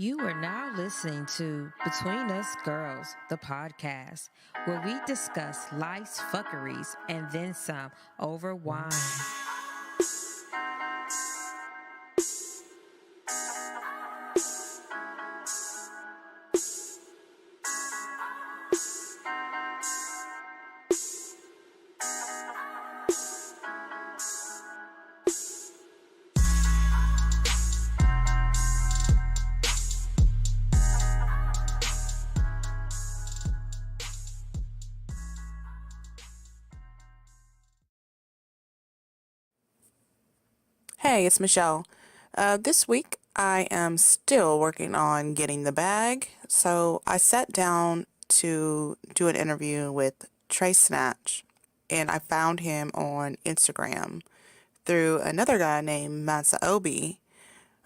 You are now listening to Between Us Girls, the podcast, where we discuss life's fuckeries and then some over wine. Hey, it's Michelle. This week I am still working on getting the bag, so I sat down to do an interview with Trey Snatch, and I found him on Instagram through another guy named Matsuobi,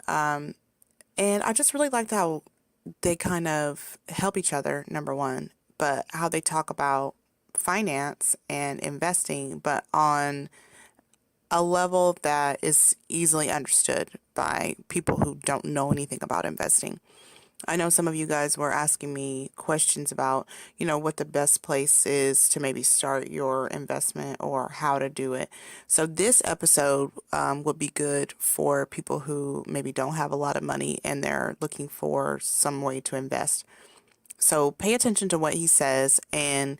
and I just really liked how they kind of help each other, number one, but how they talk about finance and investing, but on a level that is easily understood by people who don't know anything about investing. I know some of you guys were asking me questions about, what the best place is to maybe start your investment or how to do it. So this episode would be good for people who maybe don't have a lot of money and they're looking for some way to invest. So pay attention to what he says and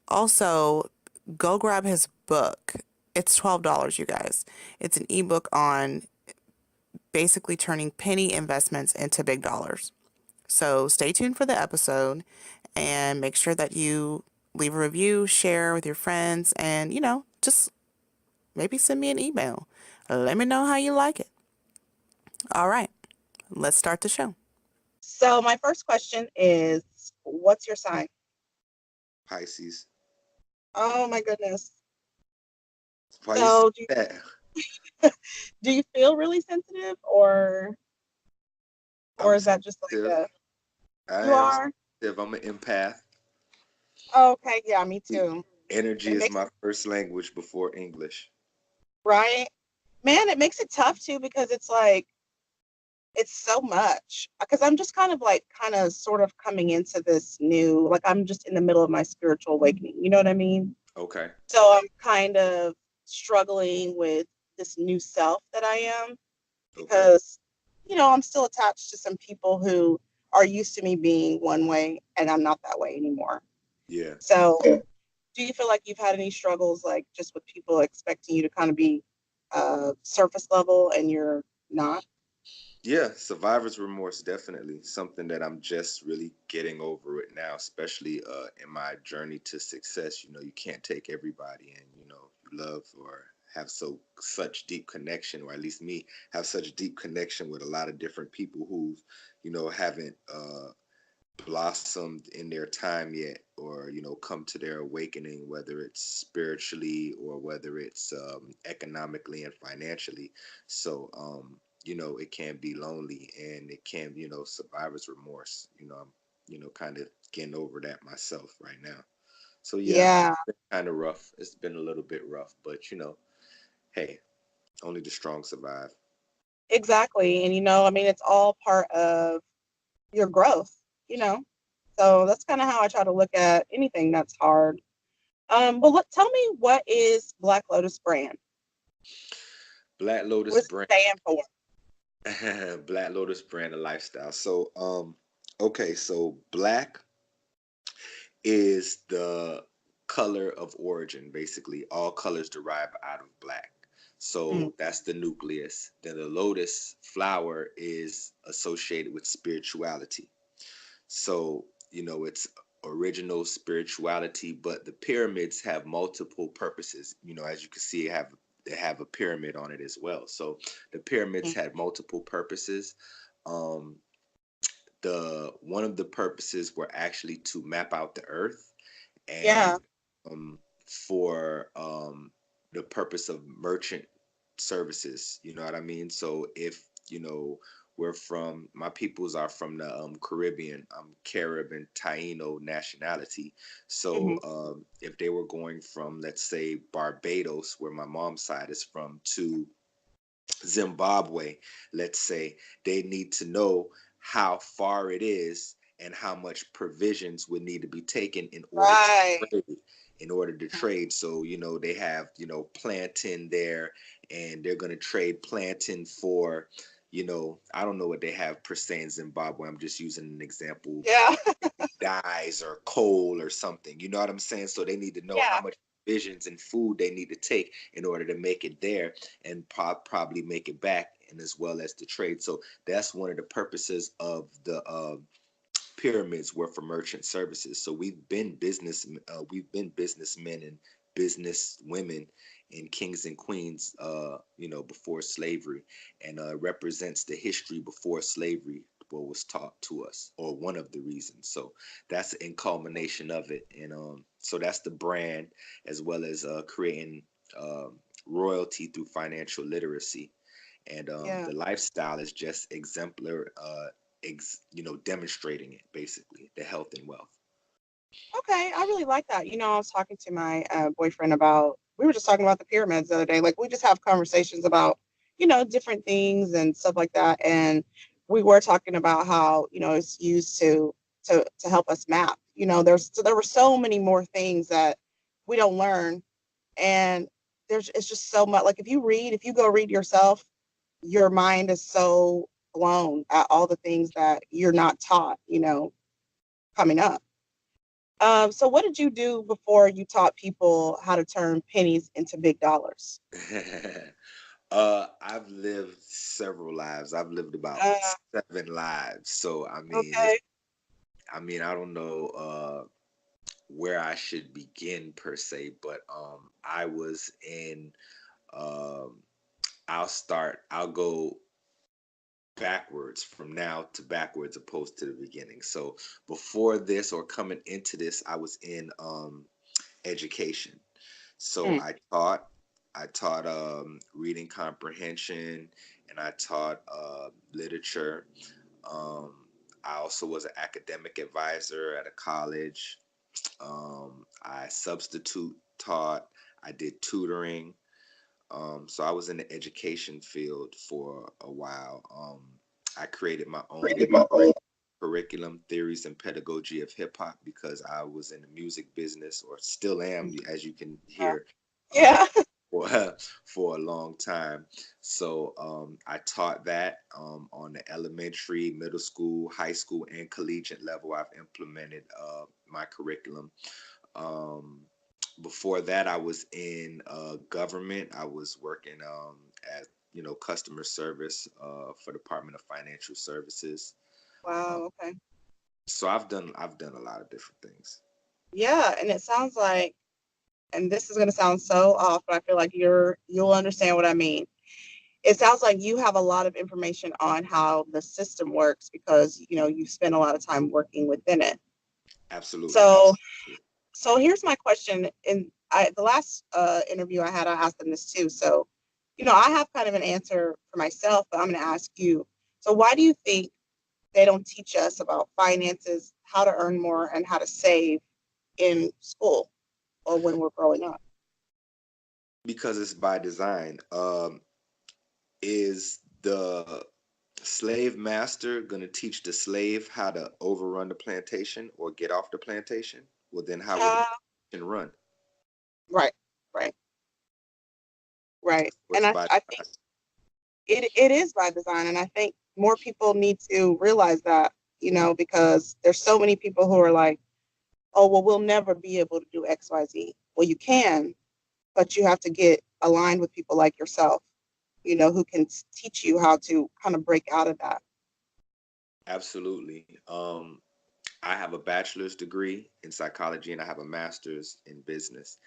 also go grab his book. It's $12, you guys. It's an ebook on basically turning penny investments into big dollars. So stay tuned for the episode and make sure that you leave a review, share with your friends, and, just maybe send me an email. Let me know how you like it. All right, let's start the show. So my first question is, what's your sign? Pisces. Oh my goodness. Why you say So that? do you feel really sensitive or I'm is that just like sensitive. I you am are? sensitive. I'm an empath. Okay, yeah, me too. Energy It is makes my first language before English. right? Man, it makes it tough too because it's like it's so much. Because I'm just kind of sort of coming into this new, like I'm just in the middle of my spiritual awakening. You know what I mean? Okay. So I'm kind of struggling with this new self that I am Okay. because, I'm still attached to some people who are used to me being one way and I'm not that way anymore. Yeah. So, do you feel like you've had any struggles, like just with people expecting you to kind of be surface level and you're not? Yeah. Survivor's remorse, definitely something that I'm just really getting over it now, especially in my journey to success. You can't take everybody and, you love or have such deep connection, or at least me, have such deep connection with a lot of different people who, haven't blossomed in their time yet, or come to their awakening, whether it's spiritually or whether it's economically and financially. So it can be lonely, and it can, survivor's remorse. I'm kind of getting over that myself right now. So yeah, Yeah, it's been kind of rough. It's been a little bit rough, but hey, only the strong survive. exactly. And, I mean, it's all part of your growth, you know? So that's kind of how I try to look at anything that's hard. But tell me, what is Black Lotus brand? Black What Lotus does it brand. stand for? Black Lotus brand of lifestyle. So okay, so black is the color of origin, basically. All colors derive out of black. Mm, So that's the nucleus. Then the lotus flower is associated with spirituality. So, it's original spirituality, but the pyramids have multiple purposes. As you can see, they have a pyramid on it as well. So the pyramids mm. had multiple purposes. Um, the one of the purposes were actually to map out the earth, and Yeah. for the purpose of merchant services. You know what I mean? So if we're from my peoples are from the Caribbean, Carib and Taino nationality. So Hmm. if they were going from, let's say, Barbados, where my mom's side is from, to Zimbabwe, let's say, they need to know how far it is and how much provisions would need to be taken Right. in order to trade. So, they have, plantain there, and they're going to trade plantain for, I don't know what they have per se in Zimbabwe. I'm just using an example, Yeah. dyes or coal or something. You know what I'm saying? So they need to know how Yeah. much provisions and food they need to take in order to make it there and probably make it back, and as well as the trade. So that's one of the purposes of the pyramids were for merchant services. So we've been businessmen and business women and kings and queens, before slavery, and represents the history before slavery, what was taught to us, or one of the reasons. So that's in culmination of it, and so that's the brand, as well as creating royalty through financial literacy, and Yeah. the lifestyle is just exemplar, demonstrating it, basically, the health and wealth. Okay, I really like that. I was talking to my boyfriend about, we were just talking about the pyramids the other day. Like, we just have conversations about, different things and stuff like that. And we were talking about how, it's used to help us map. There were so many more things that we don't learn. And it's just so much. Like, if you go read yourself, your mind is so blown at all the things that you're not taught, coming up. So what did you do before you taught people how to turn pennies into big dollars? I've lived several lives. I've lived about Uh, 7 lives. So I mean, okay. I don't know where I should begin per se, but I was in. Um, I'll go backwards, from now to backwards, opposed to the beginning. So before this, or coming into this, I was in education. So Mm, I taught reading comprehension, and I taught literature. Um, I also was an academic advisor at a college. I substitute taught. I did tutoring. So I was in the education field for a while. I created my own curriculum, theories and pedagogy of hip hop, because I was in the music business, or still am, as you can uh, hear, uh, yeah. for for a long time. So I taught that on the elementary, middle school, high school, and collegiate level. I've implemented my curriculum. Um, Before that, I was in government. I was working as customer service for Department of Financial Services. Uh, Wow. Okay. so I've done a lot of different things. Yeah, and it sounds like, and this is going to sound so off, but I feel like you'll understand what I mean. It sounds like you have a lot of information on how the system works because you spend a lot of time working within it. Absolutely, So absolutely. So here's my question. In the last interview I had, I asked them this too. So, I have kind of an answer for myself, but I'm going to ask you. So, why do you think they don't teach us about finances, how to earn more, and how to save in school or when we're growing up? Because it's by design. Is the slave master going to teach the slave how to overrun the plantation or get off the plantation? Well, then how will the Uh, plantation run? right, right, right. So And it's I, by I think it is by design. And I think more people need to realize that, because there's so many people who are like, oh, well, we'll never be able to do X, Y, Z. Well, you can, but you have to get aligned with people like yourself, who can teach you how to kind of break out of that. absolutely. I have a bachelor's degree in psychology, and I have a master's in business.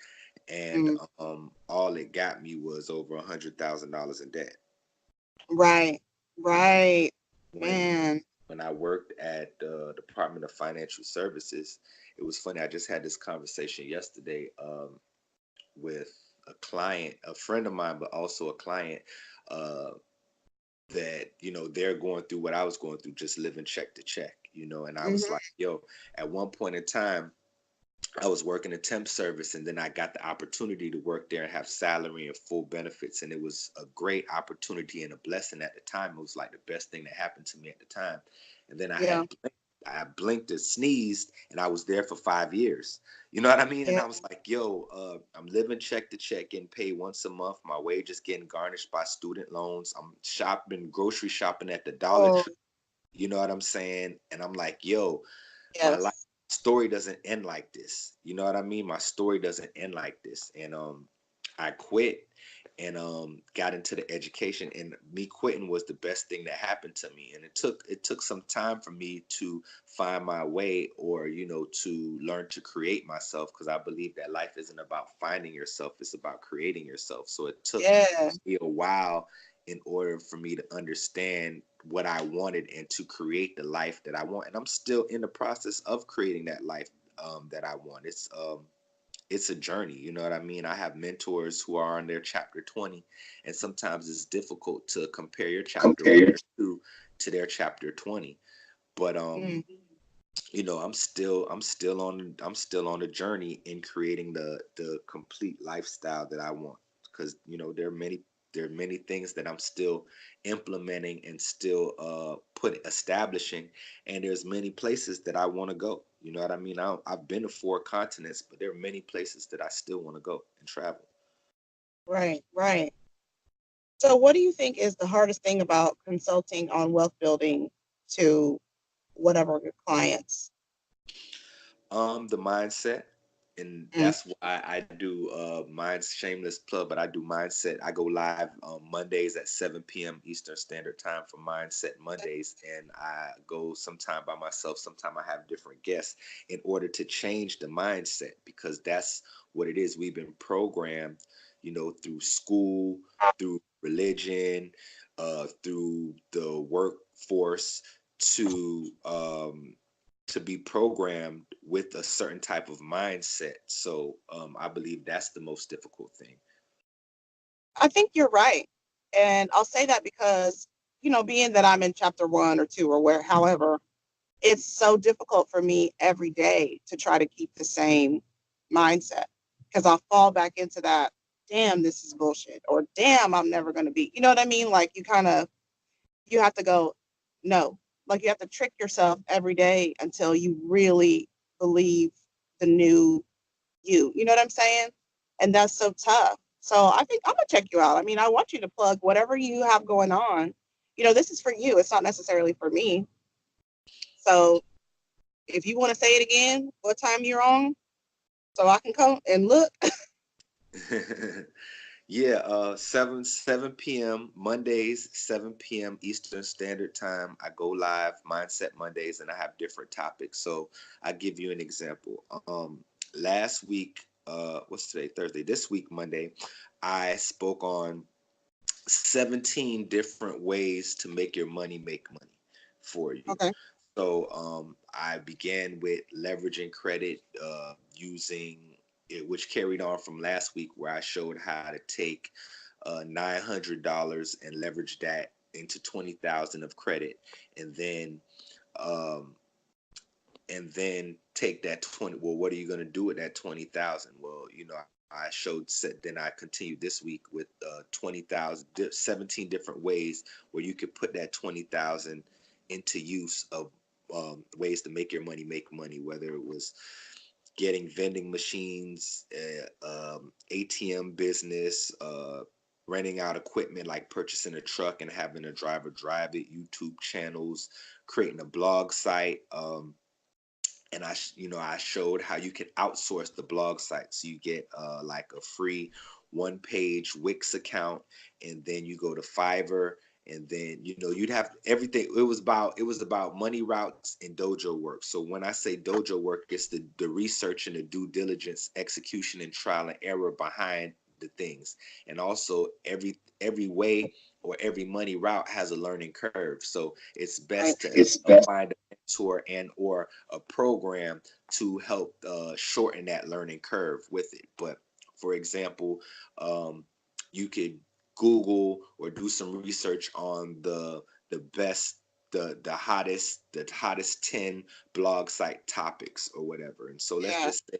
And Mm, all it got me was over $100,000 in debt. right, right, When man. when I worked at the Department of Financial Services, it was funny. I just had this conversation yesterday with a client, a friend of mine, but also a client, uh, that they're going through what I was going through, just living check to check. And I was Hmm. like, yo, at one point in time, I was working a temp service, and then I got the opportunity to work there and have salary and full benefits. And it was a great opportunity and a blessing at the time. It was like the best thing that happened to me at the time. And then Yeah. I blinked and sneezed, and I was there for 5 years. You know what I mean? And Yeah. I was like, yo, I'm living check to check, getting paid once a month. My wage is getting garnished by student loans. I'm shopping, grocery shopping at the Dollar Oh, Tree. You know what I'm saying? And I'm like, yo, my life yes. story doesn't end like this. You know what I mean? My story doesn't end like this. And I quit and got into the education, and me quitting was the best thing that happened to me. And it took some time for me to find my way, or to learn to create myself, because I believe that life isn't about finding yourself, it's about creating yourself. So it took Yeah. me a while in order for me to understand what I wanted and to create the life that I want. And I'm still in the process of creating that life that I want. It's a journey, you know what I mean? I have mentors who are on their chapter 20, and sometimes it's difficult to compare your chapter 1 or 2 to their chapter 20. But Mm. I'm still on the journey in creating the complete lifestyle that I want, because there are many things that I'm still implementing and still establishing, and there's many places that I want to go. You know what I mean? I've been to 4 continents, but there are many places that I still want to go and travel. Right. Right. So, what do you think is the hardest thing about consulting on wealth building to whatever your clients? The mindset, and Mm. that's why I do mind shameless plug, but I do mindset. I go live Mondays at 7 p.m. Eastern Standard Time for Mindset Mondays, and I go sometime by myself, sometime I have different guests in order to change the mindset, because that's what it is. We've been programmed, through school, through religion, through the workforce to be programmed with a certain type of mindset. So I believe that's the most difficult thing. I think you're right. And I'll say that because, being that I'm in chapter 1 or 2 or where, however, it's so difficult for me every day to try to keep the same mindset because I'll fall back into that, damn, this is bullshit, or damn, I'm never going to be, you know what I mean? Like you have to go, no, like you have to trick yourself every day until you really believe the new you know what I'm saying? And that's so tough. So I think I'm gonna check you out. I mean, I want you to plug whatever you have going on. This is for you. It's not necessarily for me. So if you want to say it again, what time you're on, so I can come and look. Yeah, 7 p.m. Mondays, 7 p.m. Eastern Standard Time. I go live Mindset Mondays, and I have different topics. So I give you an example. Last week, what's today? Thursday. This week, Monday, I spoke on 17 different ways to make your money make money for you. Okay. So I began with leveraging credit, using it, which carried on from last week, where I showed how to take $900 and leverage that into 20,000 of credit, and then um, take that 20. Well, what are you going to do with that 20,000? Well, I showed set. Then I continued this week with 20,000, 17 different ways where you could put that 20,000 into use of ways to make money, whether it was getting vending machines, ATM business, renting out equipment like purchasing a truck and having a driver drive it, YouTube channels, creating a blog site. And I showed how you can outsource the blog site. So you get like a free 1-page Wix account, and then you go to Fiverr, and then you'd have everything. It was about money routes and dojo work. So when I say dojo work, it's the research and the due diligence, execution and trial and error behind the things. And also every way or every money route has a learning curve. So it's Right. best to find a mentor and or a program to help shorten that learning curve with it. But for example, you could Google or do some research on the best the hottest 10 blog site topics or whatever. And so let's Yeah. just say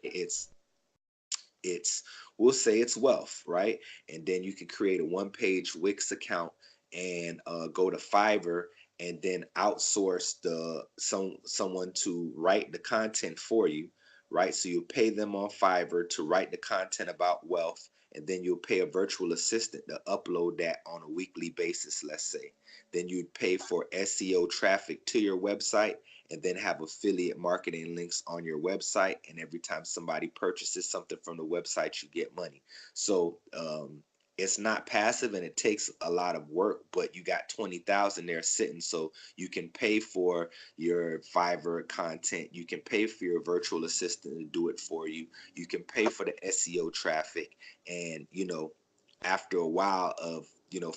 it's we'll say it's wealth, right? And then you can create a one-page Wix account and go to Fiverr and then outsource someone to write the content for you, right? So you pay them on Fiverr to write the content about wealth, and then you'll pay a virtual assistant to upload that on a weekly basis, let's say. Then you'd pay for SEO traffic to your website, and then have affiliate marketing links on your website. And every time somebody purchases something from the website, you get money. So it's not passive and it takes a lot of work, but you got 20,000 there sitting. So you can pay for your Fiverr content. You can pay for your virtual assistant to do it for you. You can pay for the SEO traffic. And, after a while of,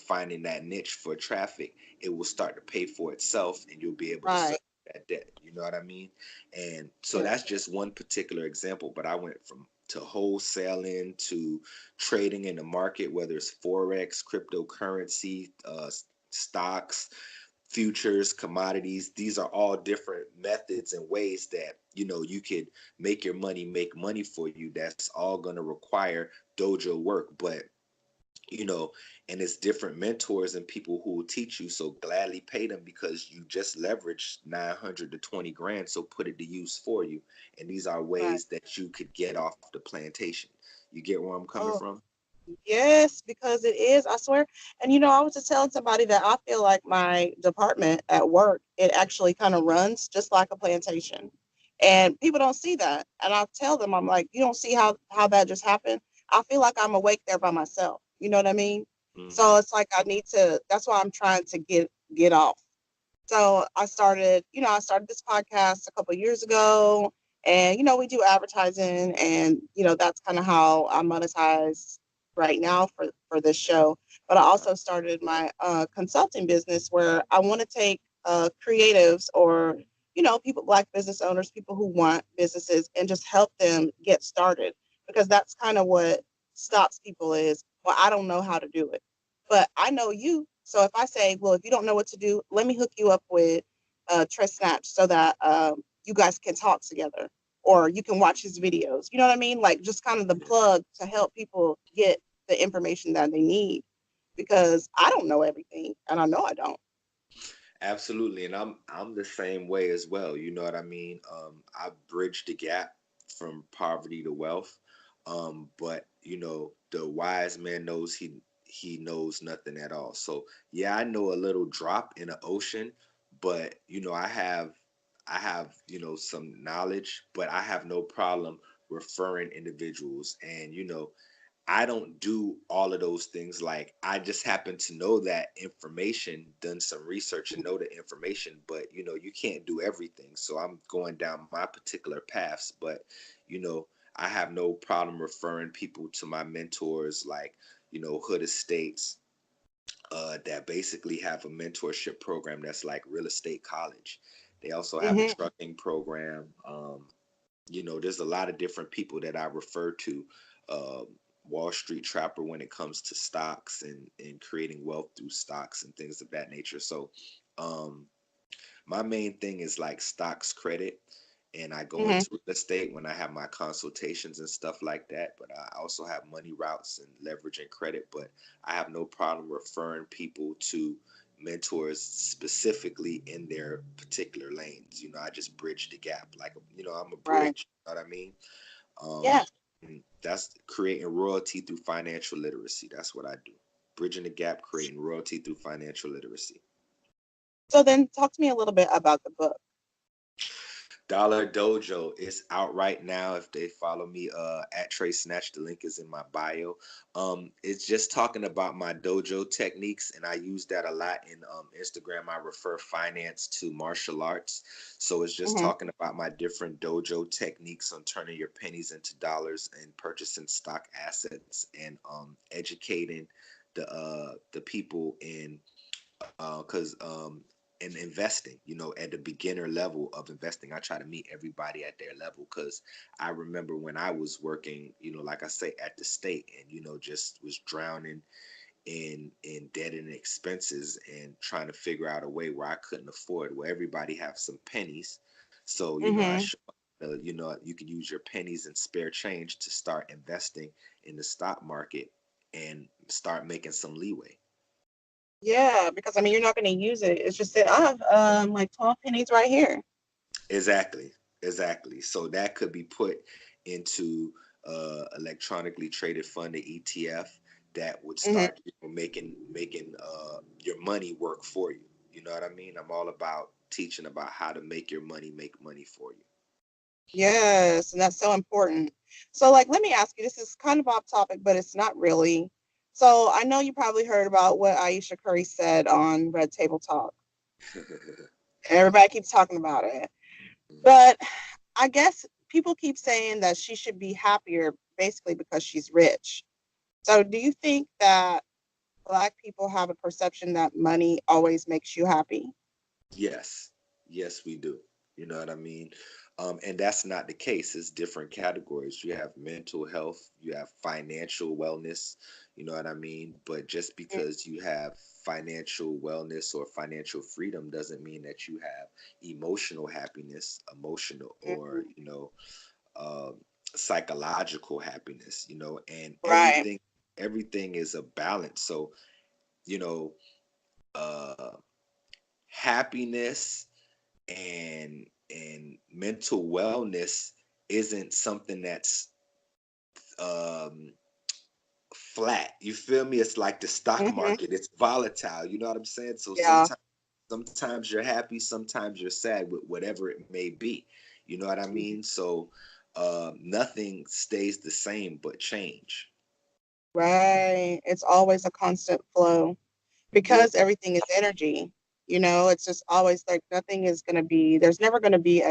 finding that niche for traffic, it will start to pay for itself and you'll be able to Right. serve that debt. You know what I mean? And so Yeah. that's just one particular example, but I went from to wholesaling to trading in the market, whether it's forex, cryptocurrency, stocks, futures, commodities. These are all different methods and ways that you could make money for you. That's all going to require dojo work, but you know, and it's different mentors and people who will teach you. So gladly pay them because you just leveraged 900 to 20 grand. So put it to use for you. And these are Right. ways that you could get off the plantation. You get where I'm coming Oh, from? yes, because it is, I swear. And I was just telling somebody that I feel like my department at work, it actually kind of runs just like a plantation. And people don't see that. And I tell them, I'm like, you don't see how that just happened? I feel like I'm awake there by myself. You know what I mean? So Hmm. it's like I need to, that's why I'm trying to get off. So I started this podcast a couple of years ago, and we do advertising, and that's kind of how I monetize right now for this show. But I also started my consulting business where I want to take creatives or people, black business owners, people who want businesses, and just help them get started, because that's kind of what stops people is, well, I don't know how to do it, but I know you. So if I say, well, if you don't know what to do, let me hook you up with Trey Snatch so that you guys can talk together, or you can watch his videos. You know what I mean? Like, just kind of the plug to help people get the information that they need, because I don't know everything, and I know I don't. Absolutely, and I'm the same way as well. You know what I mean? I bridged the gap from poverty to wealth. But the wise man knows he knows nothing at all. So yeah, I know a little drop in the ocean, but I have some knowledge, but I have no problem referring individuals. And I don't do all of those things. Like, I just happen to know that information, done some research and know the information, but you can't do everything. So I'm going down my particular paths, but you know, I have no problem referring people to my mentors, like, Hood Estates, that basically have a mentorship program that's like real estate college. They also have a Hmm. trucking program. There's a lot of different people that I refer to. Um, Wall Street Trapper when it comes to stocks and creating wealth through stocks and things of that nature. So, um, my main thing is like stocks credit, and I go Hmm. into real estate when I have my consultations and stuff like that. But I also have money routes and leverage and credit. But I have no problem referring people to mentors specifically in their particular lanes. I just bridge the gap. Like, I'm a Right. bridge. You know what I mean? Um, Yeah. and that's creating royalty through financial literacy. That's what I do. Bridging the gap, creating royalty through financial literacy. So then talk to me a little bit about the book. Dollar Dojo is out right now. If they follow me at Trey Snatch, the link is in my bio. It's just talking about my dojo techniques, and I use that a lot in Instagram. I refer finance to martial arts. So it's just Hmm. talking about my different dojo techniques on turning your pennies into dollars and purchasing stock assets, and educating the people in because in investing, at the beginner level of investing, I try to meet everybody at their level, because I remember when I was working, like I say, at the state, and just was drowning in debt and expenses and trying to figure out a way where I couldn't afford, where everybody have some pennies. So, I Mhm. show, you could use your pennies and spare change to start investing in the stock market and start making some leeway. Yeah, because I mean, you're not going to use it. It's just that I have like 12 pennies right here. Exactly, exactly. So that could be put into electronically traded fund, the ETF, that would Hmm. start making your money work for you. You know what I mean? I'm all about teaching about how to make your money make money for you. Yes, and that's so important. So, like, let me ask you, this is kind of off topic, but it's not really. So, I know you probably heard about what Aisha Curry said on Red Table Talk. Everybody keeps talking about it. But I guess people keep saying that she should be happier basically because she's rich. So, do you think that Black people have a perception that money always makes you happy? Yes, yes, we do. You know what I mean? And that's not the case. It's different categories. You have mental health, you have financial wellness, you know what I mean? But just because you have financial wellness or financial freedom doesn't mean that you have emotional happiness, emotional, or, Mhm. um, psychological happiness, and Right. everything is a balance. So, you know, uh, happiness and mental wellness isn't something that's um flat. You feel me? It's like the stock Hmm. market. It's volatile. You know what I'm saying? So Yeah. sometimes you're happy, sometimes you're sad with whatever it may be. You know what I mean? So nothing stays the same but change. Right. It's always a constant flow Yeah. because everything is energy. It's just always like nothing is going to be, there's never going to be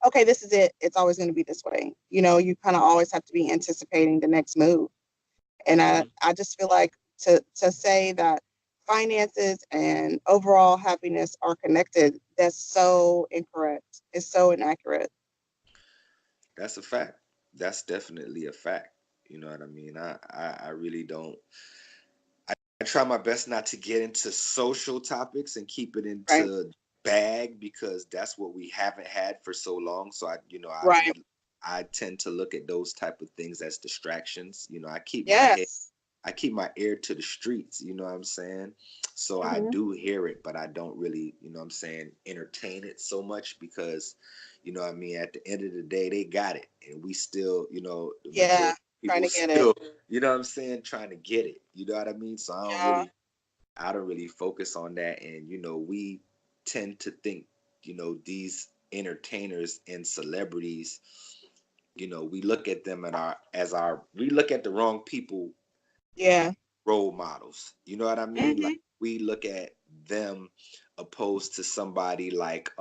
okay, this is it. It's always going to be this way. You kind of always have to be anticipating the next move. And Hmm. I just feel like to say that finances and overall happiness are connected, that's so incorrect. It's so inaccurate. That's a fact. That's definitely a fact. You know what I mean? I really don't. I try my best not to get into social topics and keep it Right. into bag because that's what we haven't had for so long. So Right. I tend to look at those type of things as distractions. Yes. I keep my ear to the streets, you know what I'm saying? So I Hmm. do hear it, but I don't really, what I'm saying, entertain it so much because, what I mean, at the end of the day, they got it. And we still, the Yeah. majority of Trying people to get it. still, you know what I'm saying, trying to get it. You know what I mean? So Yeah. I don't really focus on that. And, we tend to think, these entertainers and celebrities, we look at them we look at the wrong people Yeah. role models. You know what I mean? Like Hmm. we look at them opposed to somebody like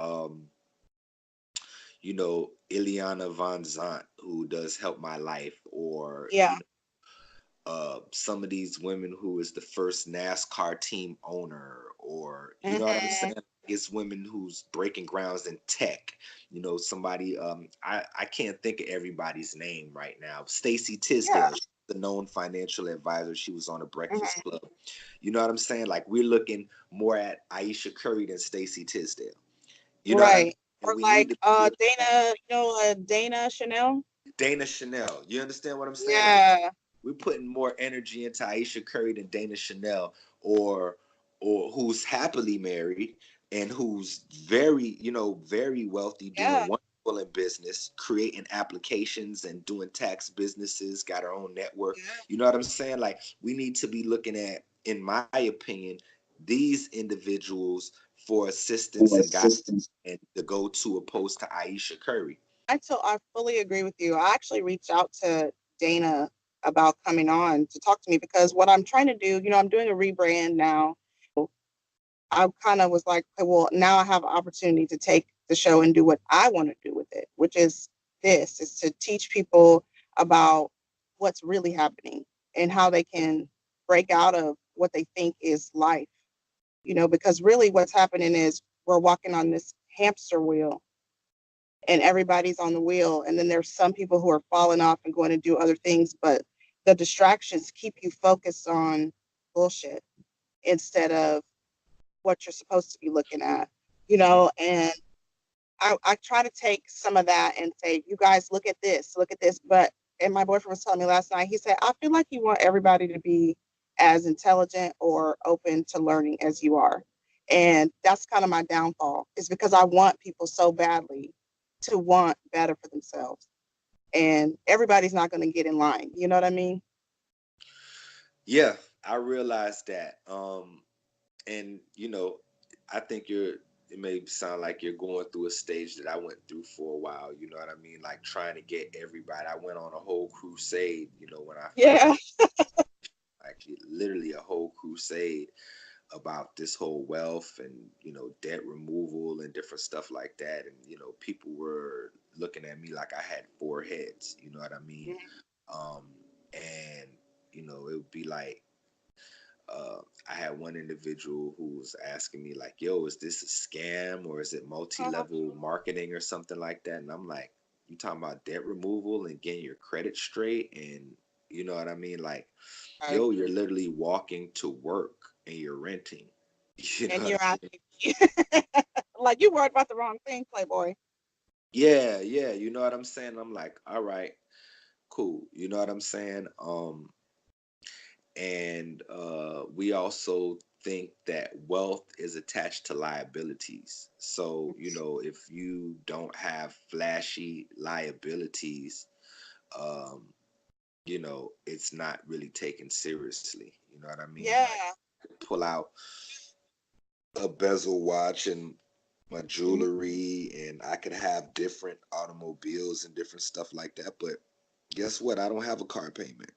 Ileana Von Zant, who does Help My Life, or Yeah. some of these women who is the first NASCAR team owner, or you know what I'm Hmm. saying? It's women who's breaking grounds in tech. Somebody I can't think of everybody's name right now. Stacy Yeah. Tisdale, the known financial advisor. She was on the Breakfast Hmm. Club. You know what I'm saying? Like we're looking more at Aisha Curry than Stacy Tisdale. You know what I mean? Right. And Or we need like to be looking at Dana, Dana Chanel. Dana Chanel. You understand what I'm saying? Like Yeah. we're putting more energy into Aisha Curry than Dana Chanel, or who's happily married and who's very, very wealthy, doing Yeah. wonderful in business, creating applications and doing tax businesses, got her own network. Yeah. You know what I'm saying? Like we need to be looking at, in my opinion, these individuals for assistance and guidance and the go-to opposed to Aisha Curry. I fully agree with you. I actually reached out to Dana about coming on to talk to me because what I'm trying to do, I'm doing a rebrand now. I kind of was like, okay, well, now I have an opportunity to take the show and do what I want to do with it, which is is to teach people about what's really happening and how they can break out of what they think is life, because really what's happening is we're walking on this hamster wheel and everybody's on the wheel. And then there's some people who are falling off and going to do other things, but the distractions keep you focused on bullshit instead of what you're supposed to be looking at, and I try to take some of that and say, you guys, look at this. But, and my boyfriend was telling me last night, he said, I feel like you want everybody to be as intelligent or open to learning as you are. And that's kind of my downfall, is because I want people so badly to want better for themselves. And everybody's not going to get in line. You know what I mean? Yeah, I realized that. And I think it may sound like you're going through a stage that I went through for a while. You know what I mean? Like trying to get everybody. I went on a whole crusade. When I first, Yeah. like literally a whole crusade about this whole wealth and debt removal and different stuff like that. And people were looking at me like I had four heads. You know what I mean? Um, and it would be like, I had one individual who was asking me like, yo, is this a scam or is it multi-level marketing or something like that? And I'm like, you talking about debt removal and getting your credit straight? And you know what I mean? Like, Right. yo, you're literally walking to work and you're renting. You know And what you're I asking mean? me, like, you worried about the wrong thing, Playboy. Yeah, yeah. You know what I'm saying? I'm like, all right, cool. You know what I'm saying? And we also think that wealth is attached to liabilities. So, if you don't have flashy liabilities, um, it's not really taken seriously. You know what I mean? Yeah. Like, pull out a bezel watch and my Mhm. jewelry, and I could have different automobiles and different stuff like that. But guess what? I don't have a car payment.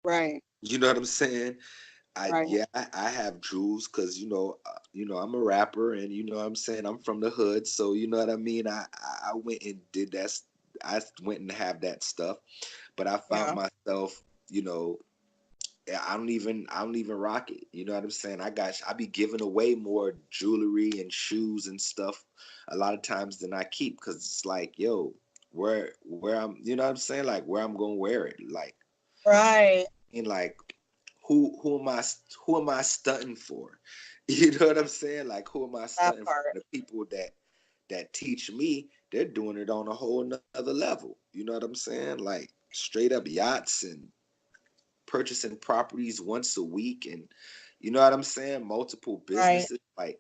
Right. You know what I'm saying? Right. I have jewels because I'm a rapper, and what I'm saying, I'm from the hood, so you know what I mean. I went and did that. I went and have that stuff, but I found Yeah. myself, you know, I don't even rock it. You know what I'm saying? I be giving away more jewelry and shoes and stuff a lot of times than I keep, because it's like, yo, where I'm, you know what I'm saying, like where I'm gonna wear it, like, Right. and like who am I stunting for? You know what I'm saying? Like, who am I That stunting for? part. The people that teach me, they're doing it on a whole nother level. You know what I'm saying? Like straight up yachts and purchasing properties once a week, and you know what I'm saying? Multiple Right. businesses, like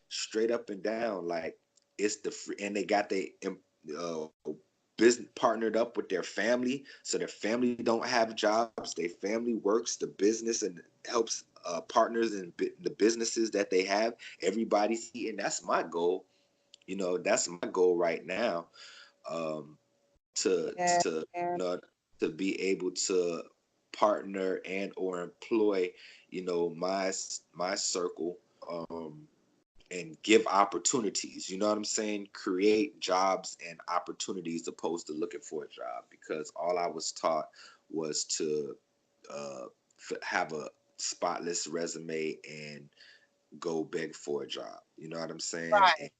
straight up and down. Like it's the free, and they got uh, business partnered up with their family, so their family don't have jobs. Their family works the business and helps partners in the businesses that they have. Everybody's eating. That's my goal. That's my goal right now. Um, to Yeah. to Yeah. to be able to partner and or employ my circle, um and give opportunities. You know what I'm saying? Create jobs and opportunities opposed to looking for a job, because all I was taught was to uh have a spotless resume and go beg for a job. You know what I'm saying? Right.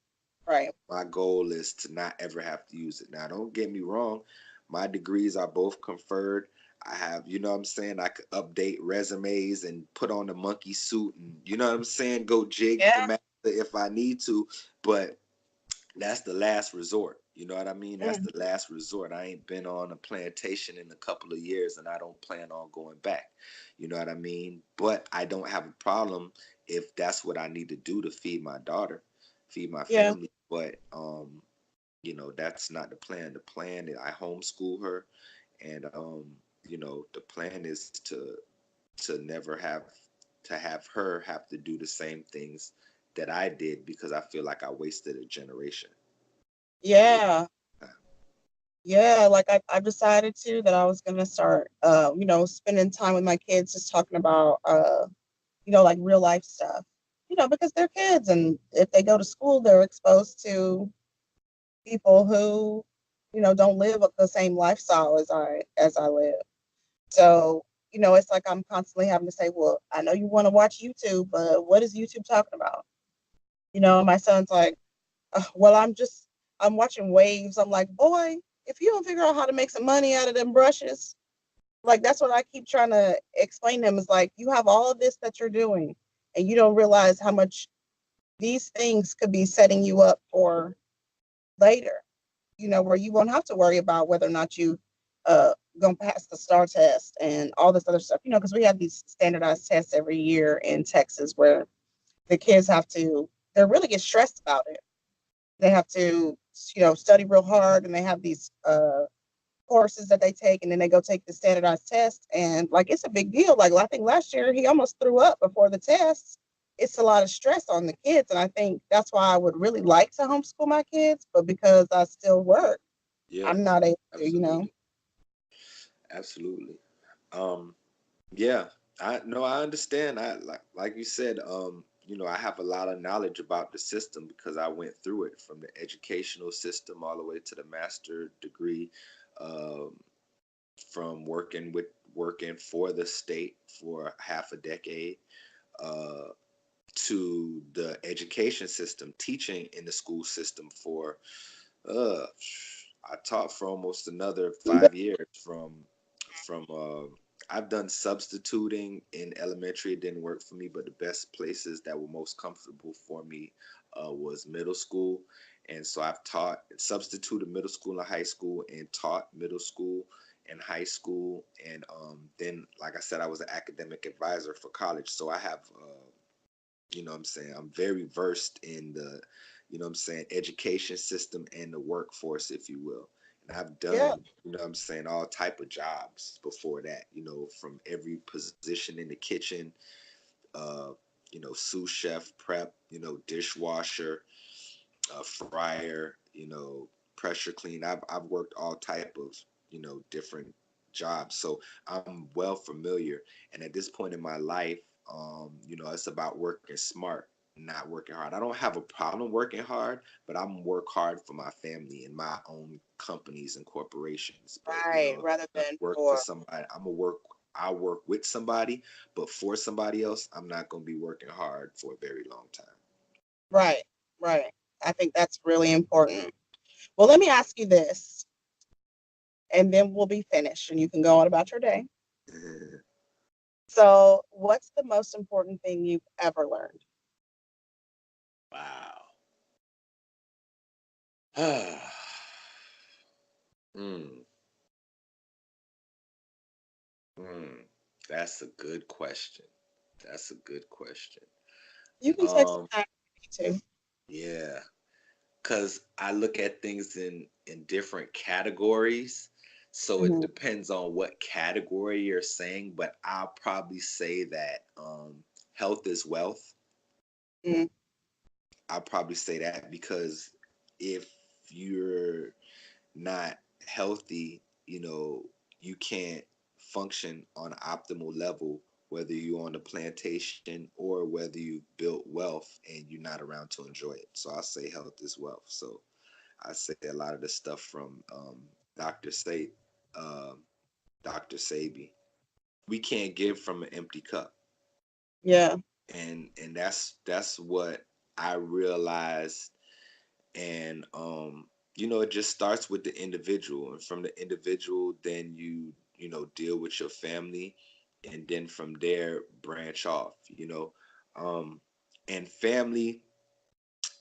Right. My goal is to not ever have to use it. Now, don't get me wrong. My degrees are both conferred. I have, you know what I'm saying? I could update resumes and put on the monkey suit and, you know what I'm saying? Go jig the Yeah. master if I need to. But that's the last resort. You know what I mean? That's Mhm. the last resort. I ain't been on a plantation in a couple of years, and I don't plan on going back. You know what I mean? But I don't have a problem if that's what I need to do to feed my daughter, feed my Yeah. family. But that's not the plan. The plan is I homeschool her, and the plan is to never have her have to do the same things that I did, because I feel like I wasted a generation. I really. Yeah. Yeah. Like I've decided to that I was gonna start spending time with my kids just talking about like real life stuff. Because they're kids, and if they go to school they're exposed to people who, don't live the same lifestyle as I live. So, it's like I'm constantly having to say, well, I know you want to watch YouTube, but what is YouTube talking about? My son's like, well, I'm watching waves. I'm like, boy, if you don't figure out how to make some money out of them brushes, Like that's what I keep trying to explain to them is like you have all of this that you're doing and you don't realize how much these things could be setting you up for later, where you won't have to worry about whether or not you gonna pass the STAR test and all this other stuff, because we have these standardized tests every year in Texas where the kids have to they really get stressed about it. They have to, study real hard and they have these courses that they take and then they go take the standardized test and like it's a big deal. Like I think last year he almost threw up before the test. It's a lot of stress on the kids and I think that's why I would really like to homeschool my kids, but because I still work, Yeah, I'm not able to. absolutely. Absolutely. Um, yeah, I understand. I like you said, I have a lot of knowledge about the system because I went through it from the educational system all the way to the master degree, um, from working for the state for half a decade, uh, to the education system, teaching in the school system for uh I taught for almost another 5 years from I've done substituting in elementary. It didn't work for me, but the best places that were most comfortable for me was middle school. And so I've taught substituted middle school and high school and taught middle school and high school. And then, like I said, I was an academic advisor for college. So I have what I'm saying, I'm very versed in the, what I'm saying, education system and the workforce, if you will. And I've Yeah, done, what I'm saying, all type of jobs before that, from every position in the kitchen, uh, sous chef, prep, dishwasher, fryer, pressure clean. I've worked all type of, different jobs. So I'm well familiar. And at this point in my life, it's about working smart, not working hard. I don't have a problem working hard, but I'm work hard for my family and my own companies and corporations. But right. if Rather I'm than gonna work for for somebody, I work with somebody, but for somebody else, I'm not gonna be working hard for a very long time. right, right. I think that's really important. Well, let me ask you this, and then we'll be finished, and you can go on about your day. So, what's the most important thing you've ever learned? Wow. Mm, mm, that's a good question. That's a good question. You can take some Um, time to. yeah, because I look at things in different categories, so it Hmm. depends on what category you're saying. But I'll probably say that health is wealth. Hmm. I'll probably say that because if you're not healthy, you can't function on an optimal level, whether you're on the plantation or whether you built wealth and you're not around to enjoy it. So I say health is wealth. So I say a lot of the stuff from Dr. Say, um, Dr. Sabi. We can't give from an empty cup, Yeah, and that's what I realized. And it just starts with the individual, and from the individual then you deal with your family, and then from there branch off. um and family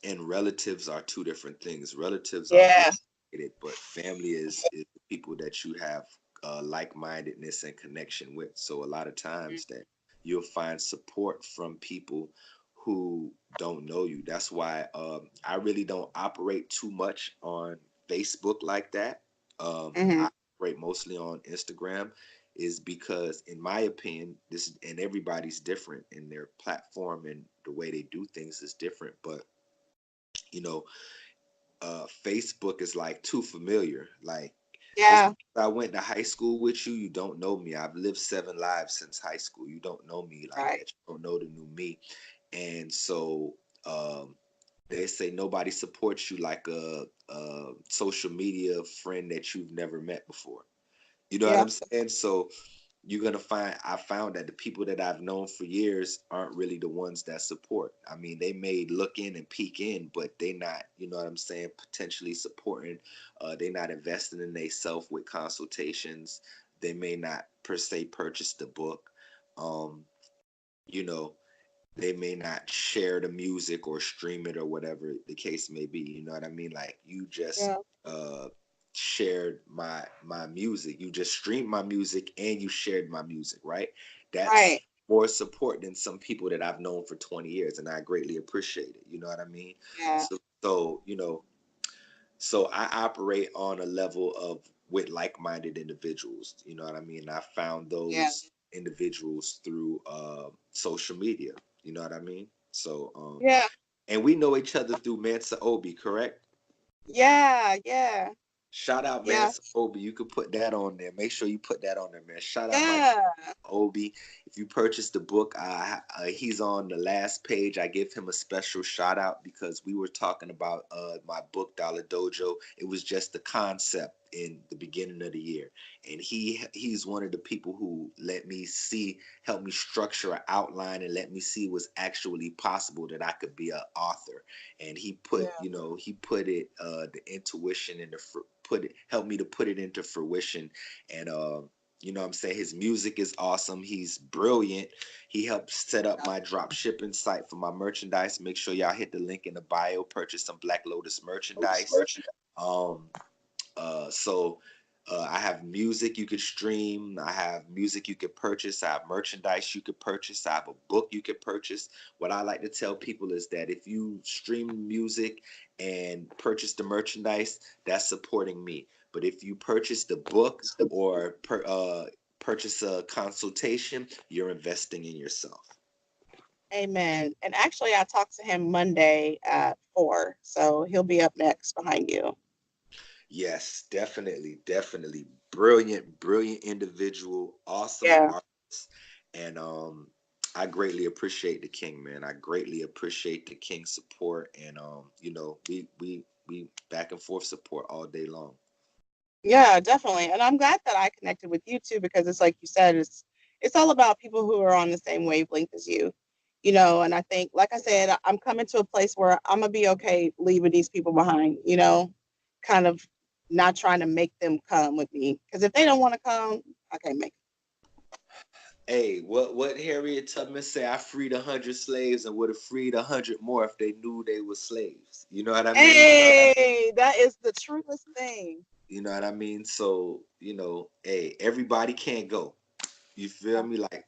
and relatives are two different things. Relatives are blood yeah, related, but family is the people that you have like-mindedness and connection with. So a lot of times that you'll find support from people who don't know you. That's why I really don't operate too much on Facebook like that. hmm, I operate mostly on Instagram, is because in my opinion, this and everybody's different in their platform and the way they do things is different, but you know, Facebook is like too familiar. Like just yeah, because I went to high school with you, you don't know me. I've lived 7 lives since high school. You don't know me like right. that. You don't know the new me. And so they say nobody supports you like a social media friend that you've never met before. You know what Yeah, I'm saying? So I found that the people that I've known for years aren't really the ones that support. I mean, they may look in and peek in, but they not, you know what I'm saying, potentially supporting. They not investing in themselves with consultations. they may not per se purchase the book. Um, you know, they may not share the music or stream it or whatever the case may be. You know what I mean? Like you just Yeah. shared my music. You just streamed my music and you shared my music, right? That's Right. more support than some people that I've known for 20 years, and I greatly appreciate it. You know what I mean? Yeah. So so I operate on a level of with like-minded individuals. You know what I mean? I found Yeah. those individuals through social media. You know what I mean? So Yeah. and we know each other through Mansa Obi, correct? Yeah. Yeah. Shout out Yeah. Mansa Obi. You could put that on there. Make sure you put that on there, man. Shout out my Yeah. Obi. If you purchase the book, he's on the last page. I give him a special shout out because we were talking about my book, Dollar Dojo. It was just the concept in the beginning of the year, and he's one of the people who let me see, help me structure an outline, and let me see what's actually possible that I could be an author. And he put, Yeah. he put it, the intuition and put it, helped me to put it into fruition, and you know what I'm saying? His music is awesome. He's brilliant. He helped set up my drop shipping site for my merchandise. Make sure y'all hit the link in the bio, purchase some Black Lotus merchandise. Um, I have music you could stream. I have music you could purchase. I have merchandise you could purchase. I have a book you could purchase. What I like to tell people is that if you stream music and purchase the merchandise, that's supporting me. But if you purchase the book or purchase a consultation, you're investing in yourself. Amen. And actually, I talked to him Monday at 4, so he'll be up next behind you. Yes, definitely, definitely. Brilliant, brilliant individual, awesome Yeah. artist. And I greatly appreciate the King, man. I greatly appreciate the King's support. And we back and forth support all day long. Yeah, definitely. And I'm glad that I connected with you too, because it's like you said, it's all about people who are on the same wavelength as you. And I think, like I said, I'm coming to a place where I'm gonna be okay leaving these people behind, kind of not trying to make them come with me. Because if they don't want to come, I can't make Hey, what Harriet Tubman say? I freed 100 slaves and would have freed 100 more if they knew they were slaves. You know what I it. mean? Hey, that is the truest thing. You know what I mean? So, hey, everybody can't go. You feel Yeah. me? Like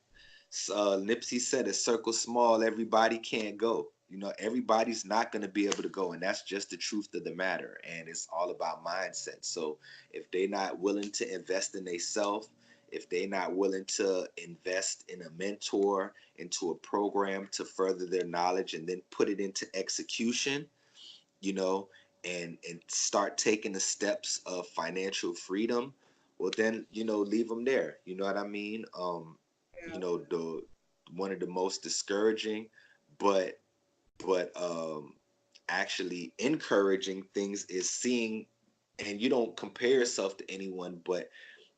Nipsey said, a circle small, everybody can't go. Everybody's not going to be able to go. And that's just the truth of the matter. And it's all about mindset. So if they're not willing to invest in themselves, if they're not willing to invest in a mentor, into a program to further their knowledge and then put it into execution, you know, and start taking the steps of financial freedom, well then, leave them there. You know what I mean? The one of the most discouraging, but actually encouraging things is seeing, and you don't compare yourself to anyone, but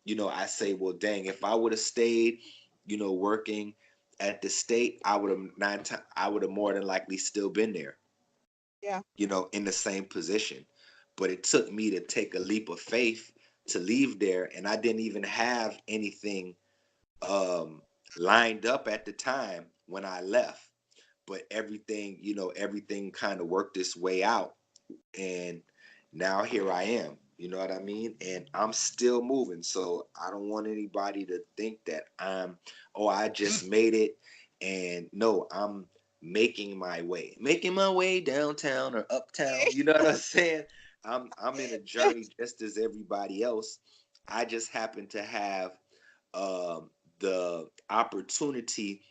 I say, well, dang, if I would have stayed, working at the state, I would have more than likely still been there, Yeah. in the same position. But it took me to take a leap of faith to leave there, and I didn't even have anything um, lined up at the time when I left. But everything kind of worked its way out, and now here I am. You know what I mean? And I'm still moving. So I don't want anybody to think that I just made it. And no, I'm making my way downtown or uptown. You know what I'm saying? I'm in a journey just as everybody else. I just happen to have the opportunity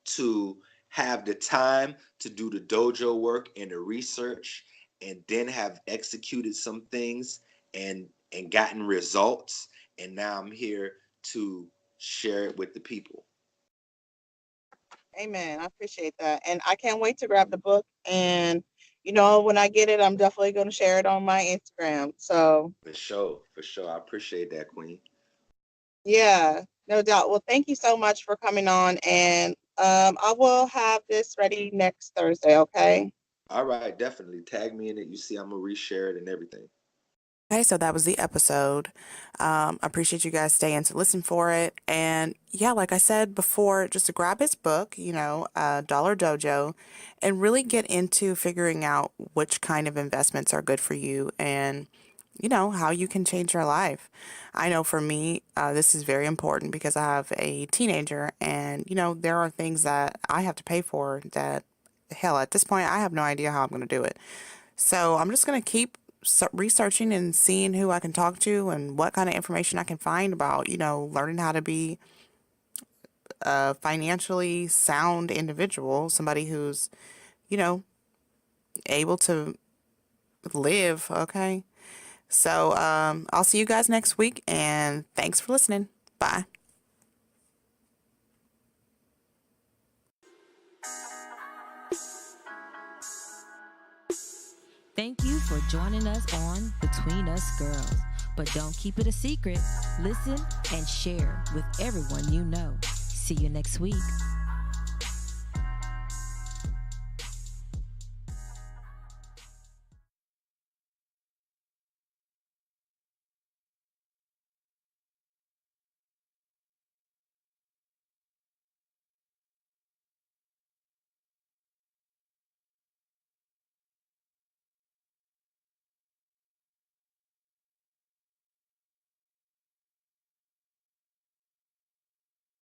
to have the time to do the dojo work and the research, and then have executed some things and gotten results, and now I'm here to share it with the people. Amen. I appreciate that. And I can't wait to grab the book. And, when I get it, I'm definitely going to share it on my Instagram. So, For sure, I appreciate that, Queen. yeah, no doubt. Well, thank you so much for coming on. And I will have this ready next Thursday. Okay. All right, definitely tag me in it. You see, I'm gonna reshare it and everything. Okay, so that was the episode. Appreciate you guys staying to listen for it. And yeah, like I said before, just to grab his book, Dollar Dojo, and really get into figuring out which kind of investments are good for you and, how you can change your life. I know for me, this is very important because I have a teenager and, there are things that I have to pay for that, hell, at this point, I have no idea how I'm going to do it. So I'm just going to keep researching and seeing who I can talk to and what kind of information I can find about, learning how to be a financially sound individual, somebody who's, you know, able to live. Okay. So I'll see you guys next week, and thanks for listening. Bye. Thank you for joining us on Between Us Girls. But don't keep it a secret. Listen and share with everyone you know. See you next week.